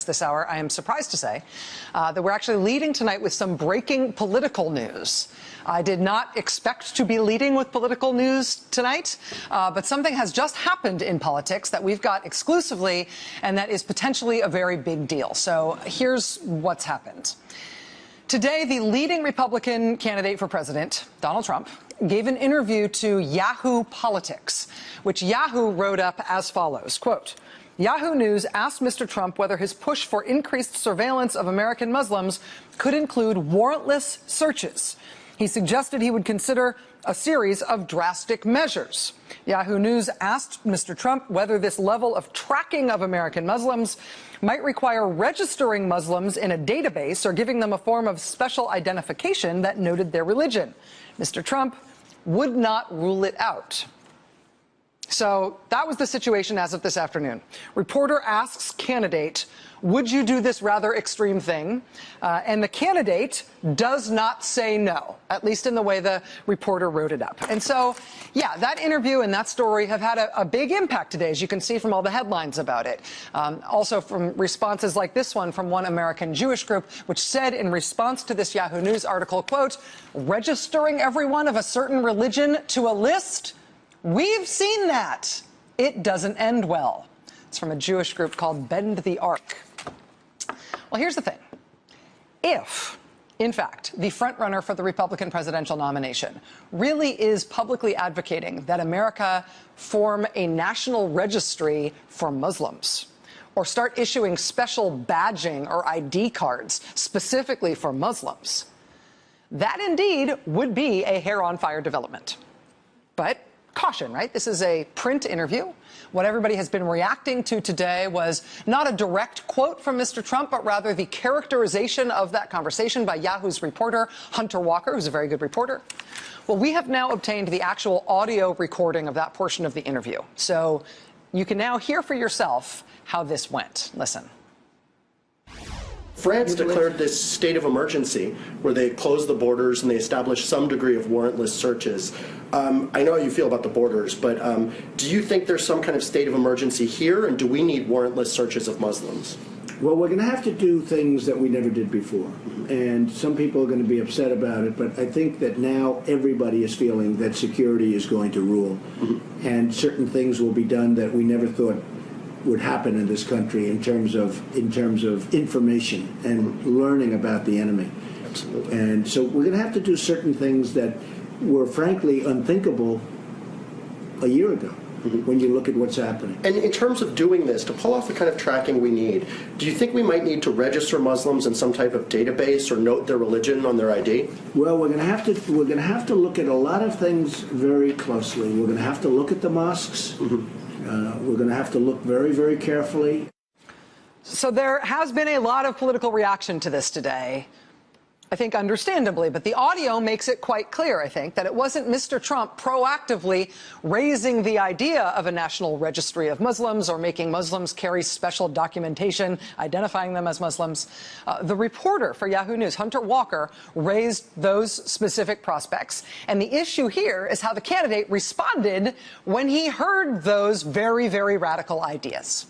This hour, I am surprised to say that we're actually leading tonight with some breaking political news. I did not expect to be leading with political news tonight, but something has just happened in politics that we've got exclusively, and that is potentially a very big deal. So here's what's happened. Today, the leading Republican candidate for president, Donald Trump, gave an interview to Yahoo Politics, which Yahoo wrote up as follows, quote, Yahoo News asked Mr. Trump whether his push for increased surveillance of American Muslims could include warrantless searches. He suggested he would consider a series of drastic measures. Yahoo News asked Mr. Trump whether this level of tracking of American Muslims might require registering Muslims in a database or giving them a form of special identification that noted their religion. Mr. Trump would not rule it out. So that was the situation as of this afternoon. Reporter asks candidate, would you do this rather extreme thing? And the candidate does not say no, at least in the way the reporter wrote it up. And so, yeah, that interview and that story have had a big impact today, as you can see from all the headlines about it. Also from responses like this one from one American Jewish group, which said in response to this Yahoo News article, quote, registering everyone of a certain religion to a list? We've seen that. It doesn't end well. It's from a Jewish group called Bend the Arc. Well, here's the thing. If, in fact, the frontrunner for the Republican presidential nomination really is publicly advocating that America form a national registry for Muslims, or start issuing special badging or ID cards specifically for Muslims, that indeed would be a hair-on-fire development. But caution, right? This is a print interview. What everybody has been reacting to today was not a direct quote from Mr. Trump, but rather the characterization of that conversation by Yahoo's reporter, Hunter Walker, who's a very good reporter. Well, we have now obtained the actual audio recording of that portion of the interview. So you can now hear for yourself how this went. Listen. France declared this state of emergency where they closed the borders and they established some degree of warrantless searches. I know how you feel about the borders, but do you think there's some kind of state of emergency here, and do we need warrantless searches of Muslims? Well, we're going to have to do things that we never did before, and some people are going to be upset about it, but I think that now everybody is feeling that security is going to rule, and certain things will be done that we never thought would happen in this country in terms of information and learning about the enemy. Absolutely. And so we're going to have to do certain things that were frankly unthinkable a year ago when you look at what's happening. And in terms of doing this, to pull off the kind of tracking we need, do you think we might need to register Muslims in some type of database or note their religion on their ID? Well, we're going to have to look at a lot of things very closely. We're going to have to look at the mosques. We're going to have to look very, very carefully. So there has been a lot of political reaction to this today, I think understandably, but the audio makes it quite clear, I think, that it wasn't Mr. Trump proactively raising the idea of a national registry of Muslims or making Muslims carry special documentation identifying them as Muslims. The reporter for Yahoo News, Hunter Walker, raised those specific prospects. And the issue here is how the candidate responded when he heard those very, very radical ideas.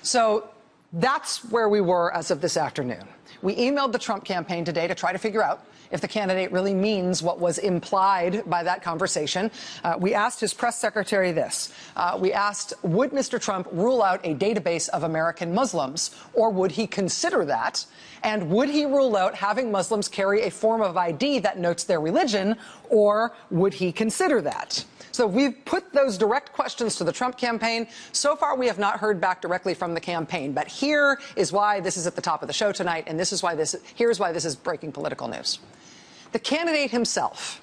So that's where we were as of this afternoon. We emailed the Trump campaign today to try to figure out if the candidate really means what was implied by that conversation. We asked his press secretary this. We asked, would Mr. Trump rule out a database of American Muslims, or would he consider that? And would he rule out having Muslims carry a form of ID that notes their religion, or would he consider that? So we've put those direct questions to the Trump campaign. So far, we have not heard back directly from the campaign. But here is why this is at the top of the show tonight, and here's why this is breaking political news. The candidate himself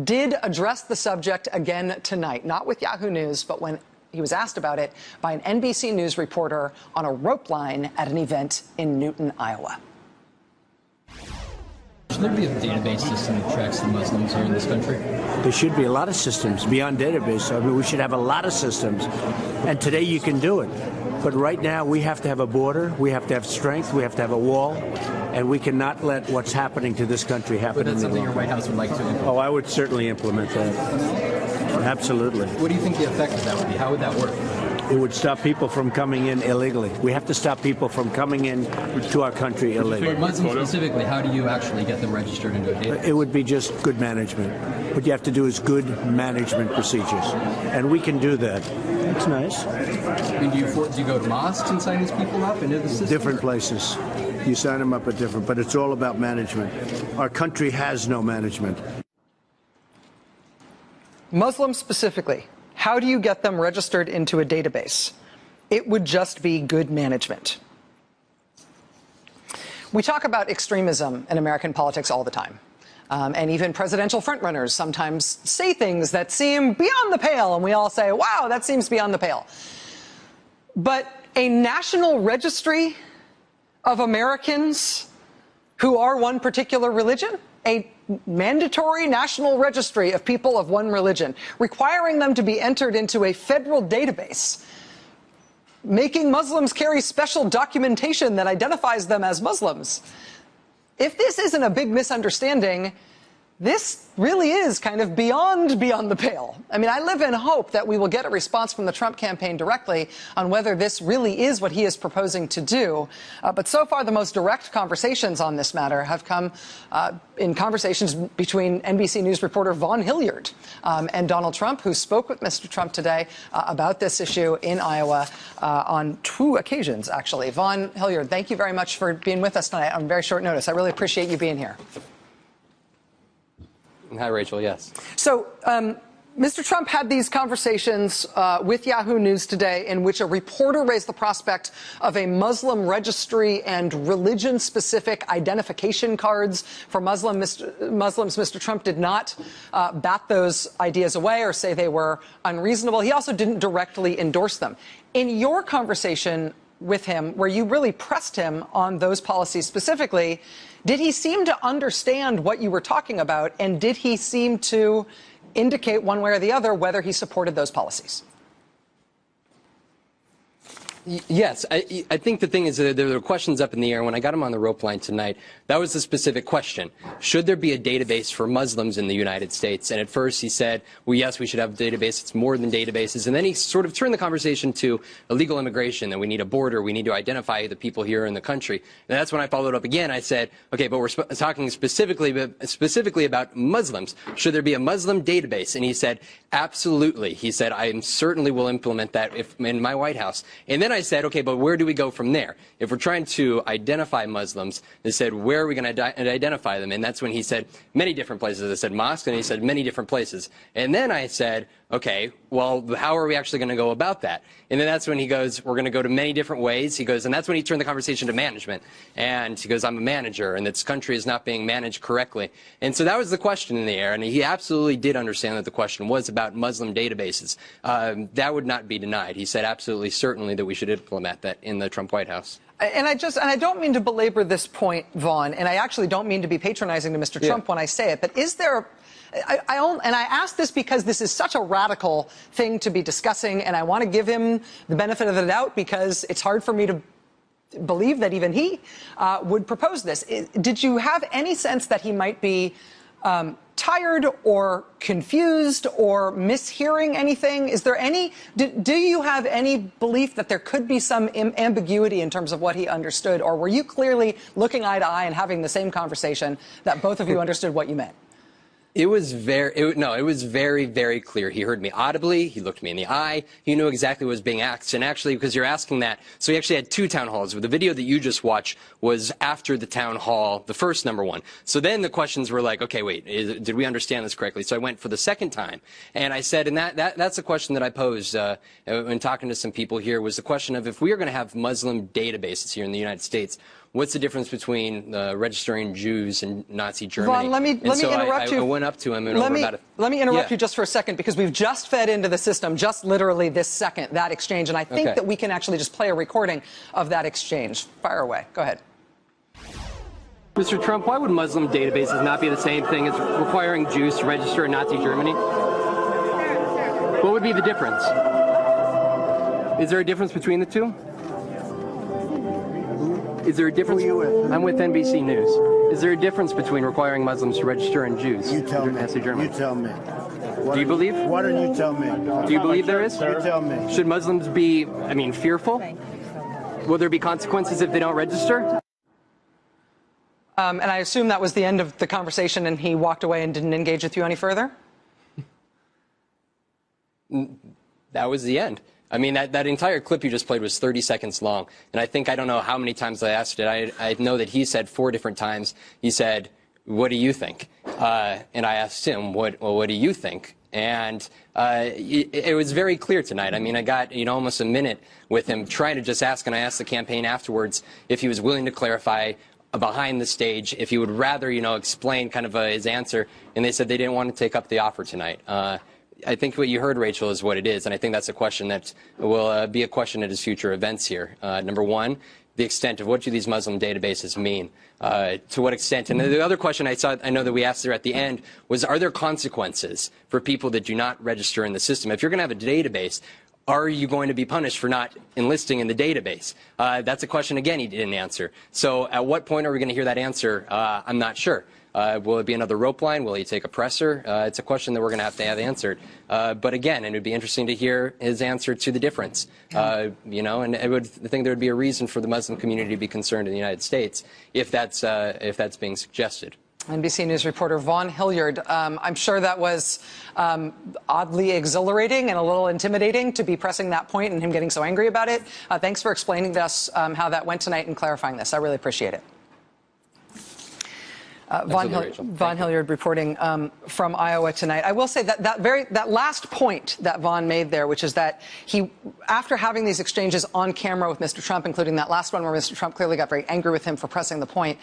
did address the subject again tonight, not with Yahoo News, but when he was asked about it by an NBC News reporter on a rope line at an event in Newton, Iowa. Should there be a database system that tracks the Muslims here in this country? There should be a lot of systems beyond database. I mean, we should have a lot of systems. And today you can do it. But right now we have to have a border, we have to have strength, we have to have a wall, and we cannot let what's happening to this country happen. But that's something your White House would like to implement? Oh, I would certainly implement that. Absolutely. What do you think the effect of that would be? How would that work? It would stop people from coming in illegally. We have to stop people from coming in to our country illegally. For Muslims specifically, how do you actually get them registered into a database? It would be just good management. What you have to do is good management procedures. And we can do that. It's nice. I mean, do you go to mosques and sign these people up into the system? Different places. You sign them up at different, but it's all about management. Our country has no management. Muslims specifically, how do you get them registered into a database? It would just be good management. We talk about extremism in American politics all the time. And even presidential frontrunners sometimes say things that seem beyond the pale, and we all say, wow, that seems beyond the pale. But a national registry of Americans who are one particular religion, a mandatory national registry of people of one religion, requiring them to be entered into a federal database, making Muslims carry special documentation that identifies them as Muslims. If this isn't a big misunderstanding, this really is kind of beyond the pale. I mean, I live in hope that we will get a response from the Trump campaign directly on whether this really is what he is proposing to do. But so far, the most direct conversations on this matter have come in conversations between NBC News reporter Vaughn Hilliard and Donald Trump, who spoke with Mr. Trump today about this issue in Iowa on 2 occasions, actually. Vaughn Hilliard, thank you very much for being with us tonight on very short notice. I really appreciate you being here. Hi, Rachel. Yes. So, Mr. Trump had these conversations with Yahoo News today in which a reporter raised the prospect of a Muslim registry and religion-specific identification cards for Muslims. Mr. Trump did not bat those ideas away or say they were unreasonable. He also didn't directly endorse them. In your conversation with him, where you really pressed him on those policies specifically, did he seem to understand what you were talking about, and did he seem to indicate one way or the other whether he supported those policies? Yes, I think the thing is that there were questions up in the air. When I got him on the rope line tonight, that was a specific question. Should there be a database for Muslims in the United States? And at first he said, well, yes, we should have a database. It's more than databases. And then he sort of turned the conversation to illegal immigration, that we need a border. We need to identify the people here in the country. And that's when I followed up again. I said, okay, but we're talking specifically about Muslims. Should there be a Muslim database? And he said, absolutely. He said, I certainly will implement that in my White House. And then I said, okay, but where do we go from there? If we're trying to identify Muslims, they said, where are we going to identify them? And that's when he said many different places. I said mosques, and he said many different places. And then I said, okay, well, how are we actually going to go about that? And then that's when he goes, we're going to go to many different ways. He goes, and that's when he turned the conversation to management. And he goes, I'm a manager, and this country is not being managed correctly. And so that was the question in the air, and he absolutely did understand that the question was about Muslim databases. That would not be denied. He said absolutely certainly that we should implement that in the Trump White House. And I don't mean to belabor this point, Vaughn, and I actually don't mean to be patronizing to Mr. Trump when I say it, but is there and I ask this because this is such a radical thing to be discussing, and I want to give him the benefit of the doubt because it's hard for me to believe that even he would propose this. Did you have any sense that he might be tired or confused or mishearing anything? Is there any, do you have any belief that there could be some ambiguity in terms of what he understood, or were you clearly looking eye to eye and having the same conversation that both of you understood what you meant? It was very, very clear. He heard me audibly. He looked me in the eye. He knew exactly what was being asked. And actually, because you're asking that, so he actually had 2 town halls. The video that you just watched was after the town hall, the first number 1. So then the questions were like, okay, wait, did we understand this correctly? So I went for the second time. And I said, and that's a question that I posed when talking to some people here, was the question of if we are going to have Muslim databases here in the United States, what's the difference between registering Jews and Nazi Germany? Vaughn, let me interrupt you. I went up to him and over about it. Let me interrupt you just for a second, because we've just fed into the system, just literally this second, that exchange. And I think that we can actually just play a recording of that exchange. Fire away. Go ahead. Mr. Trump, why would Muslim databases not be the same thing as requiring Jews to register in Nazi Germany? What would be the difference? Is there a difference between the two? Is there a difference? Who are you with? I'm with NBC News. Is there a difference between requiring Muslims to register and Jews? You tell me. Nazi Germany? You tell me. Do you believe? Why don't you tell me? Do you believe there is? You tell me. Should Muslims be, fearful? Will there be consequences if they don't register? And I assume that was the end of the conversation and he walked away and didn't engage with you any further? That was the end. That entire clip you just played was 30 seconds long. And I don't know how many times I asked it. I know that he said 4 different times. He said, "What do you think?" And I asked him, what do you think? And it was very clear tonight. I got, almost a minute with him trying to just ask, and I asked the campaign afterwards if he was willing to clarify behind the stage, if he would rather, explain kind of his answer. And they said they didn't want to take up the offer tonight. I think what you heard, Rachel, is what it is, and I think that's a question that will be a question at his future events here. Number one, the extent of what do these Muslim databases mean? To what extent? And the other question I know that we asked there at the end was, are there consequences for people that do not register in the system? If you're going to have a database, are you going to be punished for not enlisting in the database? That's a question, again, he didn't answer. So at what point are we going to hear that answer? I'm not sure. Will it be another rope line? Will he take a presser? It's a question that we're going to have answered. But again, it would be interesting to hear his answer to the difference. And I think there would be a reason for the Muslim community to be concerned in the United States if that's being suggested. NBC News reporter Vaughn Hilliard. I'm sure that was oddly exhilarating and a little intimidating to be pressing that point and him getting so angry about it. Thanks for explaining to us how that went tonight and clarifying this. I really appreciate it. Vaughn Hilliard reporting from Iowa tonight. I will say that last point that Vaughn made there, which is that he, after having these exchanges on camera with Mr. Trump, including that last one where Mr. Trump clearly got very angry with him for pressing the point,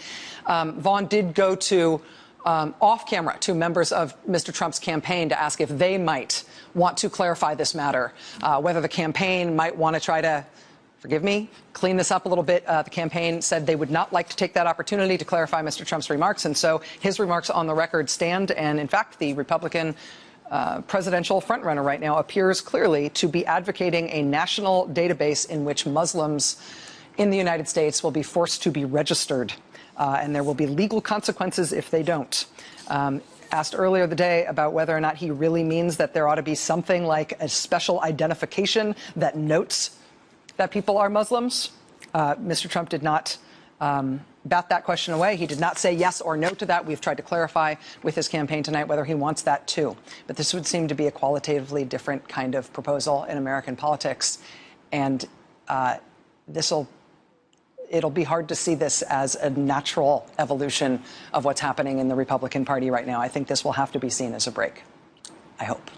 Vaughn did go to off camera to members of Mr. Trump's campaign to ask if they might want to clarify this matter, whether the campaign might want to try to, forgive me, clean this up a little bit. The campaign said they would not like to take that opportunity to clarify Mr. Trump's remarks. And so his remarks on the record stand. And in fact, the Republican presidential frontrunner right now appears clearly to be advocating a national database in which Muslims in the United States will be forced to be registered. And there will be legal consequences if they don't. Asked earlier the day about whether or not he really means that there ought to be something like a special identification that notes that people are Muslims. Mr. Trump did not bat that question away. He did not say yes or no to that. We've tried to clarify with his campaign tonight whether he wants that too. But this would seem to be a qualitatively different kind of proposal in American politics. And it'll be hard to see this as a natural evolution of what's happening in the Republican Party right now. I think this will have to be seen as a break. I hope.